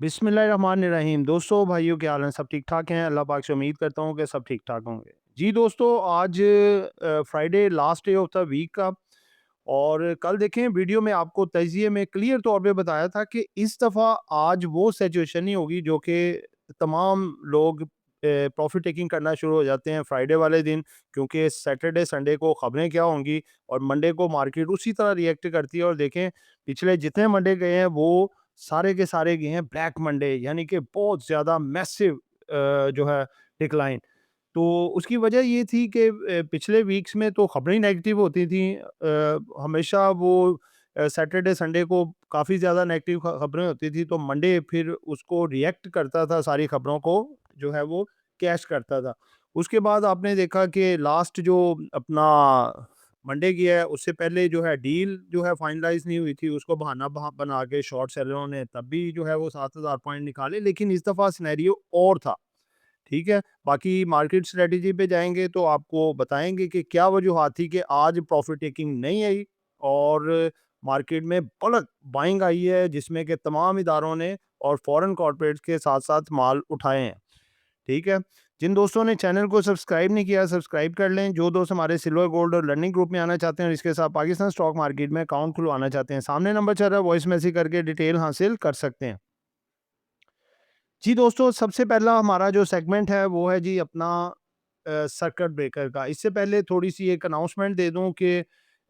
बिस्मिल्लाहिर्रहमानिर्रहीम। दोस्तों, भाइयों, क्या हाल है? सब ठीक ठाक हैं? अल्लाह पाक से उम्मीद करता हूँ कि सब ठीक ठाक होंगे। जी दोस्तों, आज Friday last day of the week का, और कल देखें वीडियो में आपको तजिए में क्लियर तौर पे बताया था कि इस दफ़ा आज वो सिचुएशन नहीं होगी जो कि तमाम लोग प्रॉफिट टेकिंग करना शुरू हो जाते हैं फ्राइडे वाले दिन, क्योंकि सैटरडे संडे को ख़बरें क्या होंगी और मंडे को मार्केट उसी तरह रिएक्ट करती है। और देखें, पिछले जितने मंडे गए हैं वो सारे के सारे गए हैं ब्लैक मंडे, यानी कि बहुत ज़्यादा मैसिव जो है डिक्लाइन। तो उसकी वजह ये थी कि पिछले वीक्स में तो खबरें ही नेगेटिव होती थी। हमेशा वो सैटरडे संडे को काफ़ी ज़्यादा नेगेटिव खबरें होती थी, तो मंडे फिर उसको रिएक्ट करता था, सारी खबरों को जो है वो कैश करता था। उसके बाद आपने देखा कि लास्ट जो अपना मंडे की है, उससे पहले जो है डील जो है फाइनलाइज नहीं हुई थी, उसको बहाना बना के शॉर्ट सेलरों ने तब भी जो है वो 7,000 पॉइंट निकाले, लेकिन इस दफ़ा सिनेरियो और था। ठीक है? बाकी मार्केट स्ट्रैटेजी पे जाएँगे तो आपको बताएँगे कि क्या वजूहात थी कि आज प्रॉफिट टेकिंग नहीं आई और मार्केट में बल्क बाइंग आई है, जिसमें कि तमाम इदारों ने और फॉरेन कॉर्पोरेट्स के साथ-साथ माल उठाए हैं। ठीक है? जिन दोस्तों ने चैनल को सब्सक्राइब नहीं किया, सब्सक्राइब कर लें। जो दोस्त हमारे सिल्वर, गोल्ड और लर्निंग ग्रुप में आना चाहते हैं और इसके साथ पाकिस्तान स्टॉक मार्केट में अकाउंट खुलवाना चाहते हैं, सामने नंबर चल रहा है, वॉइस मैसेज करके डिटेल हासिल कर सकते हैं। जी दोस्तों, सबसे पहला हमारा जो सेगमेंट है वो है जी अपना सर्किट ब्रेकर का। इससे पहले थोड़ी-सी एक अनाउंसमेंट दे दूँ कि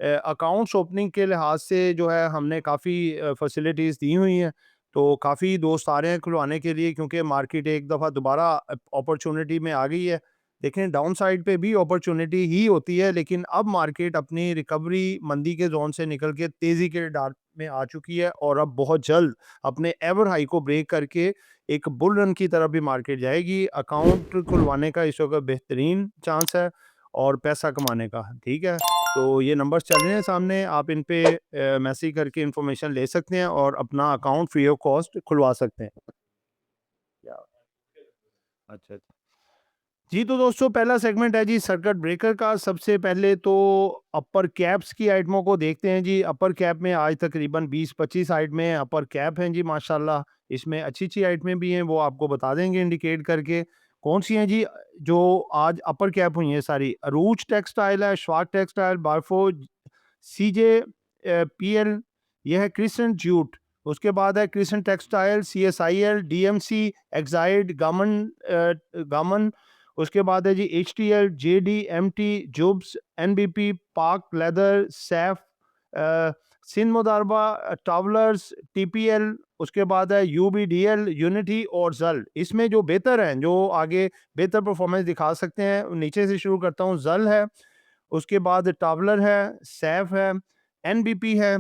अकाउंट्स ओपनिंग के लिहाज से जो है हमने काफ़ी फैसिलिटीज़ दी हुई हैं। तो काफ़ी दोस्त आ रहे हैं खुलवाने के लिए, क्योंकि मार्केट एक दफ़ा दोबारा अपॉर्च्युनिटी में आ गई है। देखें, डाउन साइड पे भी अपॉर्च्युनिटी ही होती है, लेकिन अब मार्केट अपनी रिकवरी मंदी के ज़ोन से निकल के तेज़ी के डार्क में आ चुकी है और अब बहुत जल्द अपने एवर हाई को ब्रेक करके एक बुल रन की तरफ भी मार्केट जाएगी। अकाउंट खुलवाने का इस वक़्त बेहतरीन चांस है और पैसा कमाने का, ठीक है? तो ये नंबर्स चल रहे हैं सामने, आप इन पे मैसेज करके इन्फॉर्मेशन ले सकते हैं और अपना अकाउंट फ्री ऑफ कॉस्ट खुलवा सकते हैं। क्या अच्छा, अच्छा। जी, तो दोस्तों, पहला सेगमेंट है जी सर्किट ब्रेकर का। सबसे पहले तो अपर कैप्स की आइटमों को देखते हैं जी। अपर कैप में आज तकरीबन 20-25 आइटमें अपर कैप हैं जी, माशाल्लाह। इसमें अच्छी-अच्छी आइटमें भी हैं, वो आपको बता देंगे इंडिकेट करके। कौन-सी हैं जी जो आज अपर कैप हुई हैं सारी? अरूज टेक्सटाइल है, श्वाक टेक्सटाइल, बारफोज, सीजे पीएल, ये है क्रिसेंट जूट। उसके बाद है crescent textile, CSIL, DMC, Exide, Gammon. उसके बाद है जी एचटीएल, जेडी, एमटी, जुब्स, एनबीपी, पाक लेदर, सैफ, सिंध मुदारबा, ट्रैवलर्स, टीपीएल। उसके बाद है यूबीडीएल, यूनिटी और जल। इसमें जो बेहतर हैं, जो आगे बेहतर परफॉर्मेंस दिखा सकते हैं, नीचे से शुरू करता हूँ। जल है, उसके बाद ट्रैवलर है, सैफ है, एनबीपी है।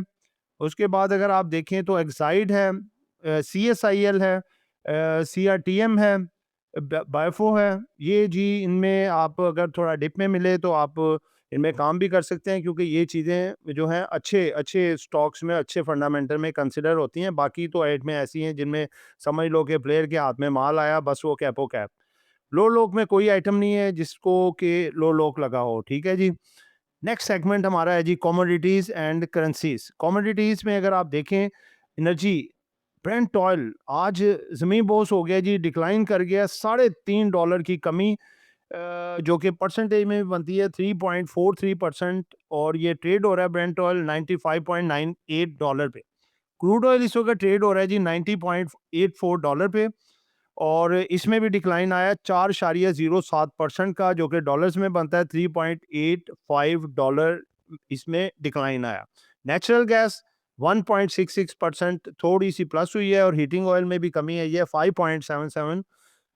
उसके बाद अगर आप देखें तो एक्साइड है, सीएसआईएल है, सीआरटीएम है, बायोफो है। ये जी इनमें आप अगर थोड़ा डिप में मिले तो आप इनमें काम भी कर सकते हैं, क्योंकि ये चीज़ें जो हैं अच्छे अच्छे स्टॉक्स में, अच्छे फंडामेंटल में कंसिडर होती हैं। बाकी तो एड में ऐसी हैं जिनमें समझ लो कि प्लेयर के हाथ में माल आया, बस वो कैपो कैप। लो लोक में कोई आइटम नहीं है जिसको कि लो लोक लगा हो, ठीक है जी। नेक्स्ट सेगमेंट हमारा है जी कमोडिटीज़ एंड करेंसीज। कमोडिटीज़ में अगर आप देखें, एनर्जी, ब्रेंट ऑयल आज ज़मीन बोस हो गया जी, डिक्लाइन कर गया। $3.5 की कमी, जो कि परसेंटेज में भी बनती है 3.43%, और ये ट्रेड हो रहा है ब्रेंट ऑयल $95.98 पे। क्रूड ऑयल इस वक्त ट्रेड हो रहा है जी $90.84 पे, और इसमें भी डिक्लाइन आया 4.07% का, जो कि डॉलर्स में बनता है $3.85। इसमें डिक्लाइन आया। नेचुरल गैस 1.66% थोड़ी सी प्लस हुई है, और हीटिंग ऑयल में भी कमी आई है 5.77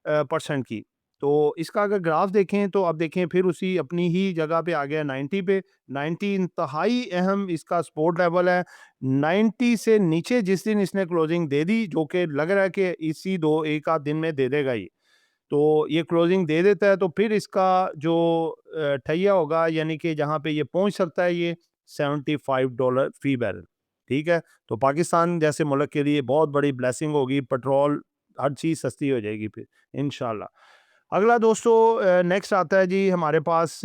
परसेंट की। तो इसका अगर ग्राफ देखें तो अब देखें फिर उसी अपनी ही जगह पे आ गया 90 पे। 90 इंतहाई अहम इसका सपोर्ट लेवल है। 90 से नीचे जिस दिन इसने क्लोजिंग दे दी, जो कि लग रहा है कि इसी दो एक आध दिन में दे देगा ही, तो ये क्लोजिंग दे देता है तो फिर इसका जो ठैया होगा, यानी कि जहाँ पे ये पहुँच सकता है, ये $75 फी बैरल। ठीक है? तो पाकिस्तान जैसे मुल्क के लिए बहुत बड़ी ब्लेसिंग होगी, पेट्रोल हर चीज़ सस्ती हो जाएगी फिर इंशाल्लाह। अगला दोस्तों नेक्स्ट आता है जी हमारे पास।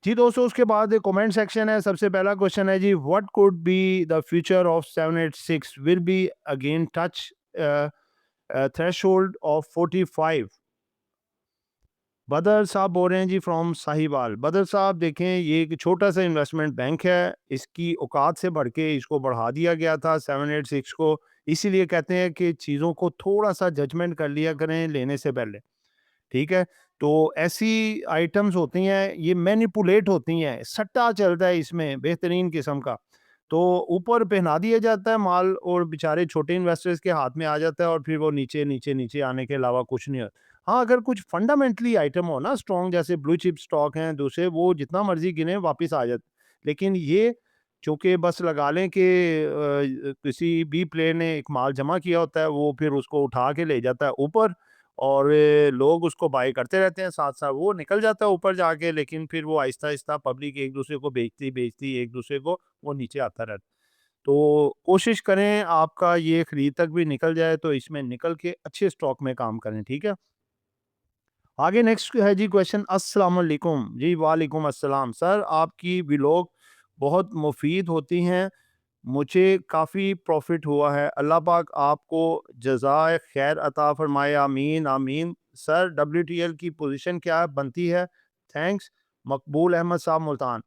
जी दोस्तों, उसके बाद कमेंट सेक्शन है। सबसे पहला क्वेश्चन है जी, what could be the future of 786 will be again touch threshold of 45। Badar साहब बोल रहे हैं जी फ्रॉम साहिवाल। बदर साहब देखें, ये एक छोटा सा इन्वेस्टमेंट बैंक है, इसकी औकात से बढ़ के इसको बढ़ा दिया गया था 786 को। इसीलिए कहते हैं कि चीज़ों को थोड़ा सा जजमेंट कर लिया करें लेने से पहले, ठीक है? तो ऐसी आइटम्स होती हैं, ये मैनिपुलेट होती हैं, सट्टा चलता है इसमें बेहतरीन किस्म का। तो ऊपर पहना दिया जाता है माल और बेचारे छोटे इन्वेस्टर्स के हाथ में आ जाता है और फिर वो नीचे, नीचे, नीचे आने के अलावा कुछ नहीं होता। हाँ, अगर कुछ फंडामेंटली आइटम हो ना स्ट्रॉन्ग, जैसे ब्लू चिप स्टॉक हैं दूसरे, वो जितना मर्ज़ी गिने वापस आ जाते। लेकिन ये चूँकि बस लगा लें कि किसी बी प्लेयर ने एक माल जमा किया होता है, वो फिर उसको उठा के ले जाता है ऊपर और लोग उसको बाय करते रहते हैं, साथ-साथ वो निकल जाता है ऊपर जाके, लेकिन फिर वो आहिस्ता-आहिस्ता पब्लिक एक-दूसरे को बेचती एक-दूसरे को, वो नीचे आता रहता है। तो कोशिश करें आपका ये खरीद तक भी निकल जाए, तो इसमें निकल के अच्छे स्टॉक में काम करें, ठीक है? आगे नेक्स्ट है जी क्वेश्चन। अस्सलाम वालेकुम। जी वालेकुम अस्सलाम। सर आपकी व्लॉग बहुत मुफीद होती हैं, मुझे काफ़ी प्रॉफ़िट हुआ है। अल्लाह पाक आपको जज़ाए खैर अता फ़रमाए, आमीन, आमीन। सर डब्ल्यूटीएल की पोज़ीशन क्या बनती है? थैंक्स। मकबूल अहमद साहब मुल्तान।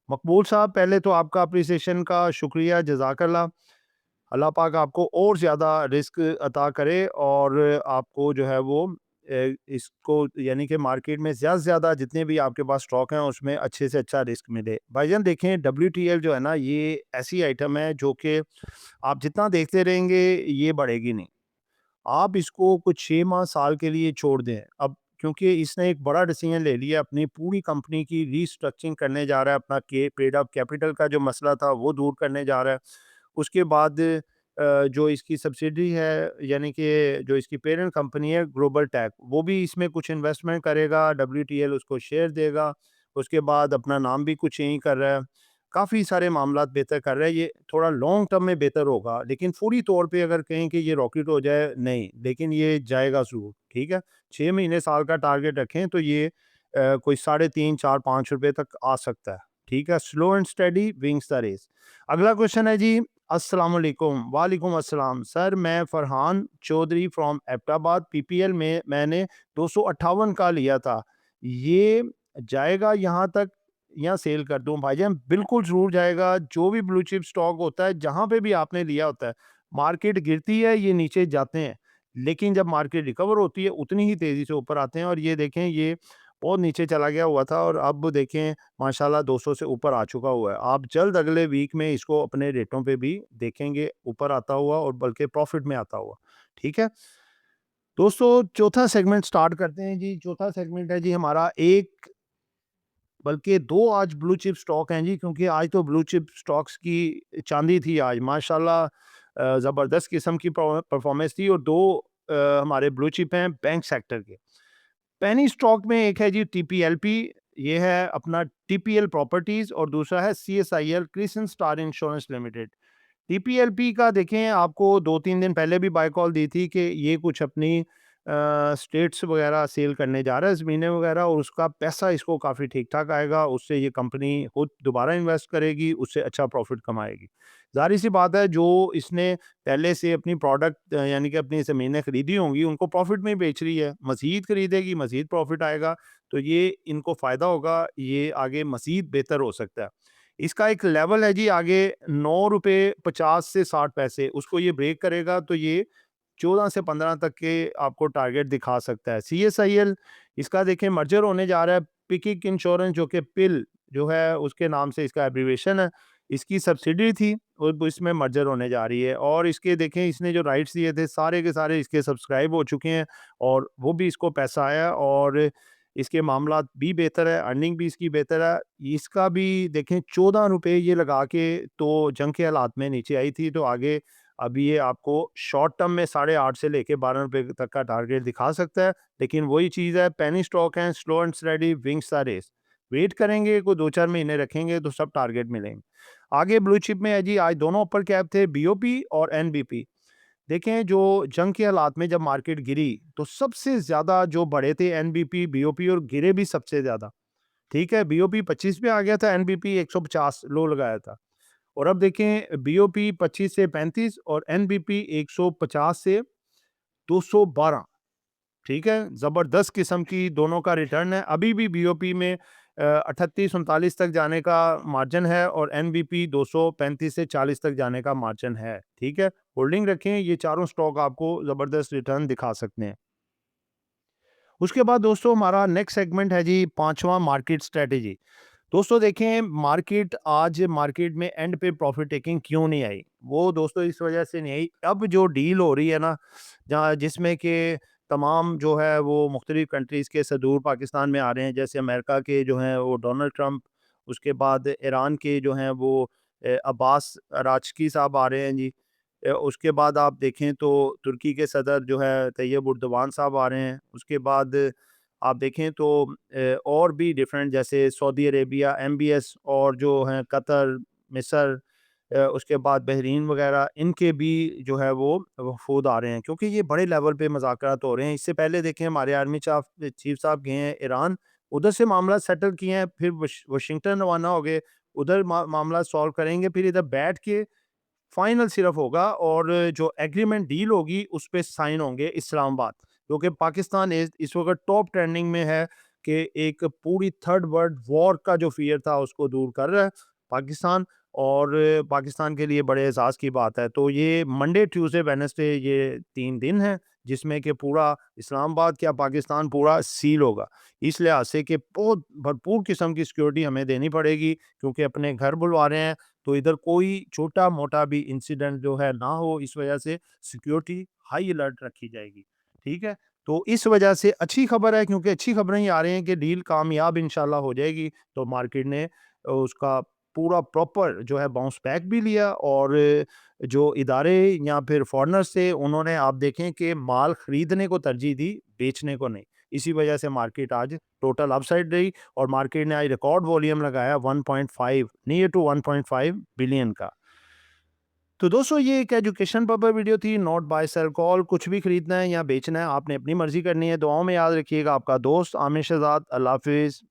मकबूल साहब, पहले तो आपका एप्रिसिएशन का शुक्रिया, जज़ाकल्लाह। अल्लाह पाक आपको और ज़्यादा रिस्क अता करे और आपको जो है वो इसको यानी कि मार्केट में ज़्यादा से ज़्यादा जितने भी आपके पास स्टॉक हैं उसमें अच्छे से अच्छा रिस्क मिले। भाईजान देखें, डब्ल्यूटीएल जो है ना, ये ऐसी आइटम है जो कि आप जितना देखते रहेंगे ये बढ़ेगी नहीं। आप इसको कुछ 6 माह साल के लिए छोड़ दें। अब क्योंकि इसने एक बड़ा डिसीजन ले लिया, अपनी पूरी कंपनी की रीस्ट्रक्चरिंग करने जा रहा है, अपना के पेड अप कैपिटल का जो मसला था वो दूर करने जा रहा है। उसके बाद जो इसकी सब्सिडी है यानी कि जो इसकी पेरेंट कंपनी है ग्लोबल टेक, वो भी इसमें कुछ इन्वेस्टमेंट करेगा, डब्ल्यूटीएल उसको शेयर देगा। उसके बाद अपना नाम भी कुछ यही कर रहा है। काफ़ी सारे मामलात बेहतर कर रहा है, ये थोड़ा लॉन्ग टर्म में बेहतर होगा, लेकिन फौरी तौर पे अगर कहें कि ये रॉकेट हो जाए, नहीं, लेकिन ये जाएगा ज़रूर, ठीक है? 6 महीने साल का टारगेट रखें तो ये कोई साढ़े 3, 4, ₹5 तक आ सकता है, ठीक है? Slow and steady wins the race. अगला क्वेश्चन है जी। अस्सलाम वालेकुम। वालेकुम अस्सलाम। सर मैं फरहान चौधरी फ्रॉम एबटाबाद, पीपीएल में मैंने 258 का लिया था। ये जाएगा यहाँ तक या सेल कर दूँ? भाईजान बिल्कुल ज़रूर जाएगा। जो भी ब्लू चिप स्टॉक होता है, जहाँ पे भी आपने लिया होता है, मार्केट गिरती है, ये नीचे जाते हैं। लेकिन जब मार्केट रिकवर होती है, उतनी ही तेज़ी से ऊपर आते हैं और ये देखें, ये बहुत नीचे चला गया हुआ था और अब देखें माशाल्लाह 200 से ऊपर आ चुका हुआ है। आप जल्द अगले वीक में इसको अपने रेटों पे भी देखेंगे ऊपर आता हुआ और बल्कि प्रॉफ़िट में आता हुआ। ठीक है? दोस्तों, चौथा सेगमेंट स्टार्ट करते हैं जी। चौथा सेगमेंट है जी हमारा, एक बल्कि 2 आज ब्लू चिप स्टॉक हैं जी, क्योंकि आज तो ब्लू चिप स्टॉक्स की चांदी थी आज माशाल्लाह। ज़बरदस्त किस्म की परफॉर्मेंस थी और 2 हमारे ब्लू चिप हैं बैंक सेक्टर के। पेनी स्टॉक में एक है जी टीपीएलपी, ये है अपना टीपीएल प्रॉपर्टीज, और दूसरा है सीएसआईएल क्रिसन स्टार इंश्योरेंस लिमिटेड। टीपीएलपी का देखें, आपको 2-3 दिन पहले भी बाय कॉल दी थी कि ये कुछ अपनी स्टेट्स वगैरह सेल करने जा रहा है, ज़मीनें वगैरह, और उसका पैसा इसको काफ़ी ठीक-ठाक आएगा। उससे ये कंपनी खुद दोबारा इन्वेस्ट करेगी, उससे अच्छा प्रॉफ़िट कमाएगी। ज़ाहिर-सी बात है, जो इसने पहले से अपनी प्रोडक्ट यानी कि अपनी ज़मीनें खरीदी होंगी, उनको प्रॉफ़िट में ही बेच रही है। मज़ीद खरीदेगी, मज़ीद प्रॉफ़िट आएगा, तो ये इनको फ़ायदा होगा, ये आगे मज़ीद बेहतर हो सकता है। इसका एक लेवल है जी आगे, ₹9.50 से 60 पैसे, उसको ये ब्रेक करेगा तो ये 14 से 15 तक के आपको टारगेट दिखा सकता है। सीएसआईएल, इसका देखें मर्जर होने जा रहा है, पिकिक इंश्योरेंस जो कि पिल जो है उसके नाम से इसका एब्रिविएशन है, इसकी सब्सिडी थी और वो इसमें मर्जर होने जा रही है। और इसके देखें, इसने जो राइट्स दिए थे सारे के सारे इसके सब्सक्राइब हो चुके हैं और वो भी इसको पैसा आया और इसके मामलात भी बेहतर है, अर्निंग भी इसकी बेहतर है। इसका भी देखें ₹14 ये लगा के तो जंग के हालात में नीचे आई थी, तो आगे अभी ये आपको शॉर्ट टर्म में 8.5 से लेके ₹12 तक का टारगेट दिखा सकता है। लेकिन वही चीज़ है, पेनी स्टॉक है, slow and steady wins the race. Wait करेंगे, कोई 2-4 महीने रखेंगे तो सब टारगेट मिलेंगे। आगे ब्लू चिप में है जी, आज दोनों अपर कैप थे, बीओपी और एनबीपी। देखें, जो जंग के हालात में जब मार्केट गिरी तो सबसे ज़्यादा जो बढ़े थे एनबीपी, बीओपी, और गिरे भी सबसे ज़्यादा। ठीक है, बीओपी 25 पे आ गया था, एनबीपी 150 लो लगाया था। और अब देखें, बीओपी 25 से 35 और एनबीपी 150 से 212, ठीक है, ज़बरदस्त किस्म की दोनों का रिटर्न है। अभी भी बीओपी में 38-39 तक जाने का मार्जिन है और एनबीपी 235 से 40 तक जाने का मार्जिन है, ठीक है। होल्डिंग रखें, ये चारों स्टॉक आपको ज़बरदस्त रिटर्न दिखा सकते हैं। उसके बाद दोस्तों हमारा नेक्स्ट सेगमेंट है जी 5वां मार्केट स्ट्रेटजी। दोस्तों देखें, मार्केट में एंड पे प्रॉफिट टेकिंग क्यों नहीं आई? वो दोस्तों इस वजह से नहीं आई, अब जो डील हो रही है ना, जहाँ जिसमें कि तमाम जो है वो मुख्तलिफ कंट्रीज़ के सदूर पाकिस्तान में आ रहे हैं, जैसे अमेरिका के जो हैं वो डोनाल्ड ट्रंप, उसके बाद ईरान के जो हैं वो अब्बास अरागची साहब आ रहे हैं जी। उसके बाद आप देखें तो तुर्की के सदर जो है तैयब उर्दवान साहब आ रहे हैं। उसके बाद आप देखें तो और भी डिफरेंट, जैसे सऊदी अरेबिया, एमबीएस और जो हैं कतर, मिस्र, उसके बाद बहरीन वगैरह, इनके भी जो है वो वफ़ूद आ रहे हैं, क्योंकि ये बड़े लेवल पे मुज़ाकरात हो रहे हैं। इससे पहले देखें हमारे आर्मी चीफ साहब गए हैं ईरान, उधर से मामला सेटल किए हैं, फिर वाशिंगटन रवाना हो गए, उधर मामला सॉल्व करेंगे, फिर इधर बैठ के फाइनल सिर्फ होगा और जो एग्रीमेंट डील होगी उस पे साइन होंगे इस्लामाबाद, क्योंकि पाकिस्तान इस वक्त टॉप ट्रेंडिंग में है कि एक पूरी थर्ड वर्ल्ड वॉर का जो फियर था उसको दूर कर रहा है पाकिस्तान, और पाकिस्तान के लिए बड़े एजाज़ की बात है। तो ये मंडे, ट्यूसडे, वेडनेसडे, ये 3 दिन हैं जिसमें कि पूरा इस्लामाबाद क्या पाकिस्तान पूरा सील होगा। इस लिहाज से कि बहुत भरपूर किस्म की सिक्योरिटी हमें देनी पड़ेगी, क्योंकि अपने घर बुलवा रहे हैं, तो इधर कोई छोटा-मोटा भी इंसिडेंट जो है ना हो, इस वजह से सिक्योरिटी हाई अलर्ट रखी जाएगी, ठीक है? तो इस वजह से अच्छी खबर है, क्योंकि अच्छी खबरें ही आ रही हैं कि डील कामयाब इंशाल्लाह हो जाएगी, तो मार्केट ने उसका पूरा प्रॉपर जो है बाउंस बैक भी लिया, और जो इदारे या फिर फॉरेनर्स थे, उन्होंने आप देखें कि माल खरीदने को तरजीह दी, बेचने को नहीं। इसी वजह से मार्केट आज टोटल अपसाइड रही, और मार्केट ने आज रिकॉर्ड वॉल्यूम लगाया 1.5 नियर टू 1.5 बिलियन का। तो दोस्तों ये एक एजुकेशन पर्पस वीडियो थी, नॉट बाय सेल कॉल। कुछ भी खरीदना है या बेचना है आपने अपनी मर्जी करनी है। दुआओं में याद रखिएगा। आपका दोस्त आमिर शहजाद। अल्लाह हाफिज़।